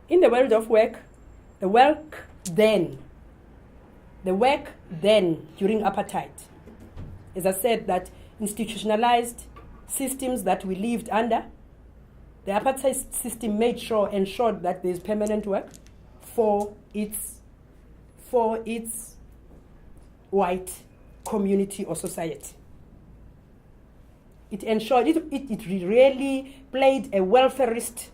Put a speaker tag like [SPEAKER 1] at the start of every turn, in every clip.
[SPEAKER 1] In the world of work, the work then during apartheid, as I said, that institutionalized systems that we lived under, the apartheid system ensured that there's permanent work for its white community or society. It ensured, it really played a welfarist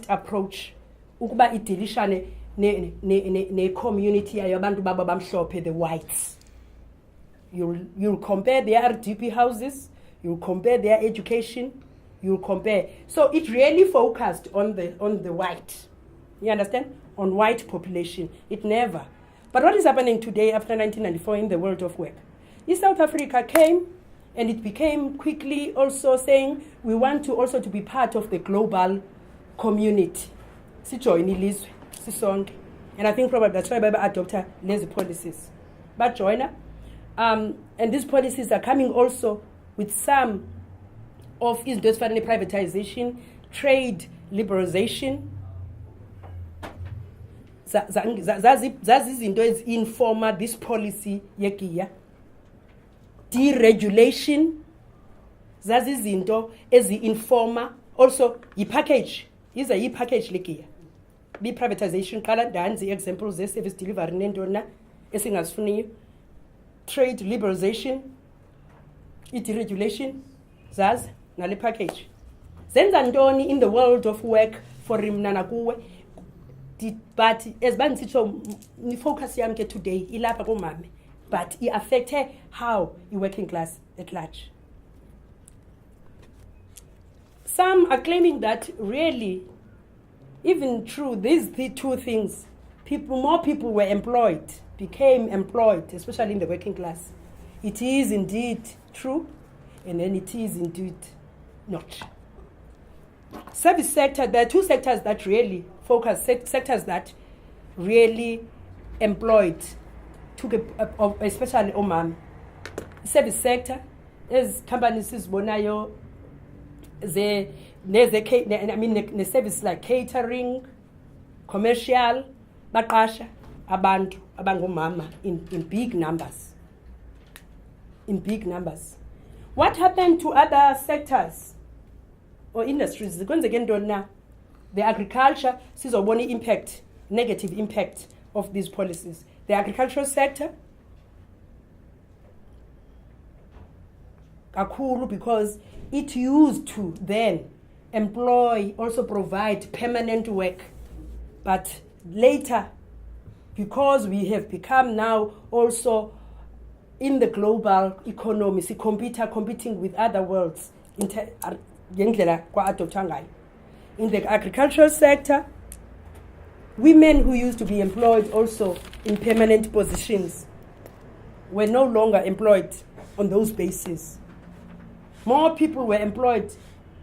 [SPEAKER 1] approach ukuba idilishane ne community yabantu baba bamhlophe, the whites. You'll compare their RDP houses, you'll compare their education, you'll compare. So it really focused on the white. You understand? On white population. It never. But what is happening today after 1994 in the world of work? East South Africa came and it became quickly also saying we want to also to be part of the global community. Sijoin ilizwe, sisonke. And I think probably that's why Baba adopted these policies. But joiner, and these policies are coming also with some of those family privatization, trade liberalization. Zazi izinto ezinforma this policy yegiya. Deregulation. Zazi izinto ezinforma also package. Is a package legiya. Be privatization kala danzi examples ze service delivery nendona esingasifuniyo. Trade liberalization, deregulation, zazi ngale package. Zenza ntoni in the world of work for rimnana kuwe. But as Bansito, the focus yamke today, ilapa komame, but it affected how the working class at large. Some are claiming that really, even through these two things, more people were employed, became employed, especially in the working class. It is indeed true, and then it is indeed not. Service sector, there are two sectors that really focus, sectors that really employed, especially Oman. Service sector, as companies is bonayo, the service like catering, commercial, bakasha, abantu, abangomama in big numbers. In big numbers. What happened to other sectors or industries? The agriculture sees a impact, negative impact of these policies. The agricultural sector, kakulu, because it used to then employ, also provide permanent work. But later, because we have become now also in the global economy, competing with other worlds, in the agricultural sector, women who used to be employed also in permanent positions were no longer employed on those bases. More people were employed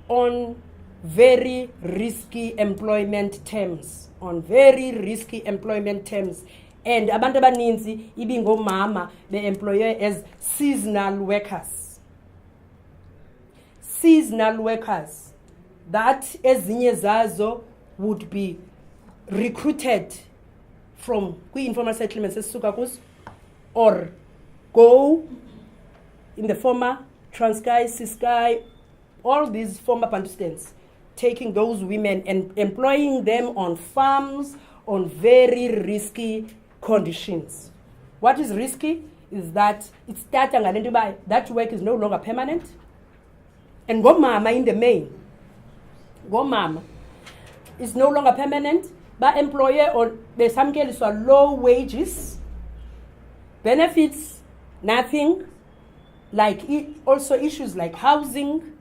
[SPEAKER 1] on very risky employment terms. And abantu abaninzi ibingomama the employer as seasonal workers. That ezinye zazo would be recruited from informal settlements or go in the former Transkei, Ciskei, all these former Bantustans, taking those women and employing them on farms on very risky conditions. What is risky is that it's starting that work is no longer permanent. And go mama in the main. Go mama is no longer permanent, but employer or the some cases are low wages, benefits, nothing, like also issues like housing.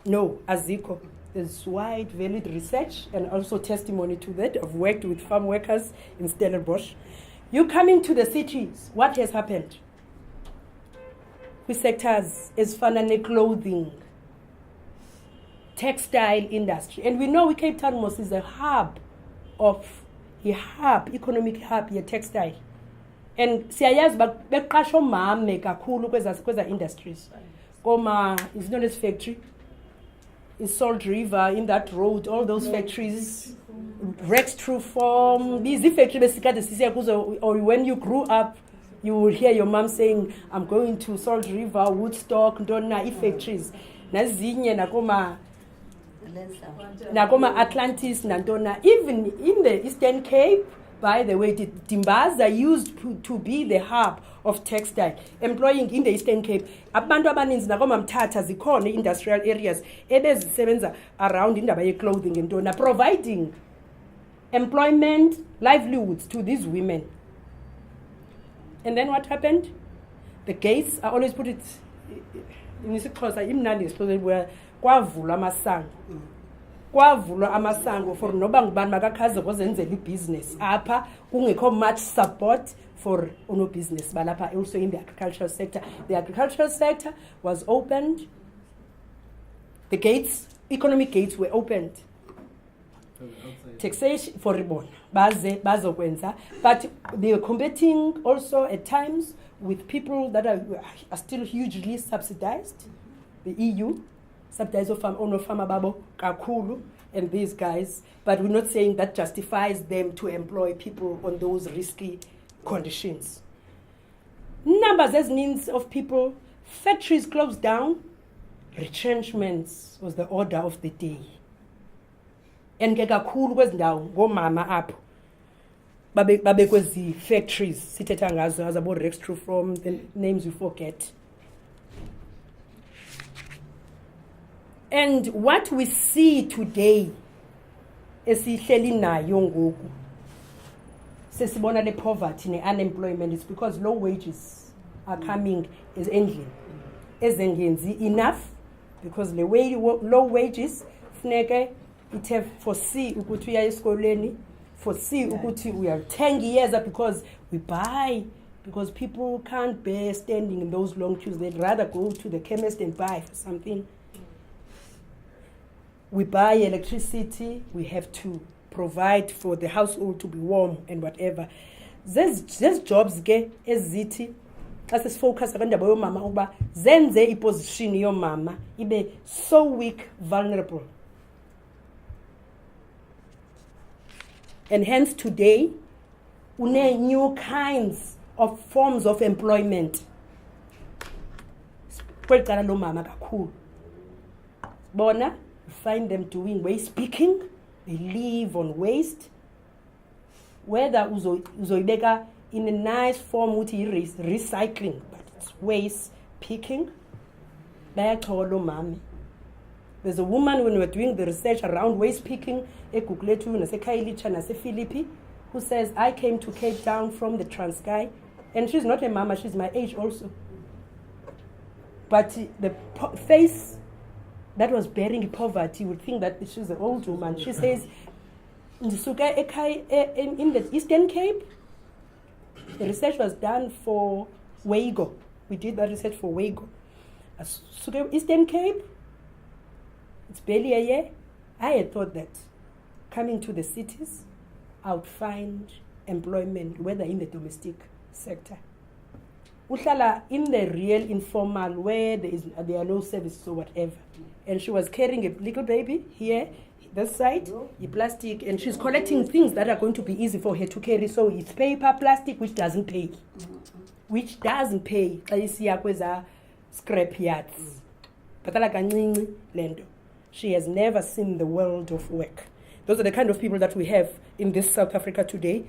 [SPEAKER 1] No, aziko. There's wide valid research and also testimony to that. I've worked with farm workers in Stellenbosch. You come into the cities, what has happened? With sectors as fanane clothing, textile industry. And we know Cape Town most is a economic hub, a textile. And siyayazi beqasho mame kakhulu kweza industries. Koma is not as factory. in Salt River, in that road, all those factories, Rex True Form, these factories, or when you grew up, you will hear your mom saying, I'm going to Salt River, Woodstock, Ndona, factories. Nazinye nakoma Atlantis, Nantona, even in the Eastern Cape. By the way, Timbaza used to be the hub of textile, employing in the Eastern Cape. Abantu abaninzi nakoma Mthatha zikhona industrial areas ebezisebenza around indaba ye clothing and Ndona, providing employment, livelihoods to these women. And then what happened? The gates, I always put it in isiXhosa, imnandi isiXhosa where kwavulwa amasango. Kwavulwa amasango for noba ngubani makakhaze kozenzela ibusiness apha kungekho much support for ono business balapha also in the agricultural sector. The agricultural sector was opened. The gates, economic gates were opened. Taxation for ribona bazokwenza, but they were competing also at times with people that are still hugely subsidized. The EU subsidized ono farmer babo kakulu and these guys, but we're not saying that justifies them to employ people on those risky conditions. Numbers as means of people, factories closed down, retrenchments was the order of the day. And kakhulu kwezindawo ngomama apho babe kwezi factories sithetha ngazo as about Rex True Form, the names we forget. And what we see today esihleli nayo ngoku sesibona le poverty ne unemployment is because low wages are coming as endlini ezengenzi enough, because the way low wages funeke ithe foresee ukuthi uya esikoleni, foresee ukuthi we are 10 years because we buy, because people can't bear standing in those long queues. They'd rather go to the chemist and buy for something. We buy electricity, we have to provide for the household to be warm and whatever. There's jobs ke ezithi xa sifocus abandaba yomama ukuba zenze iposition yomama ibe so weak, vulnerable. And hence today, une new kinds of forms of employment. Kwelcala lo mama kakhulu. Bona, you find them doing waste picking. They live on waste. Whether uzoibeka in a nice form uthi recycling, but it's waste picking. Bayachola lo mama. There's a woman, when we were doing the research around waste picking, who says, I came to Cape Town from the Transkei, and she's not a mama, she's my age also. But the face that was bearing poverty, you would think that she's an old woman. She says, in the Eastern Cape, the research was done for Wego. We did that research for Wego. Eastern Cape, it's barely a year. I had thought that coming to the cities, I would find employment, whether in the domestic sector. Uhlala in the real informal, where there are no services or whatever. And she was carrying a little baby here, this side, plastic, and she's collecting things that are going to be easy for her to carry. So it's paper, plastic, which doesn't pay. Which doesn't pay. Scrap yards. She has never seen the world of work. Those are the kind of people that we have in this South Africa today.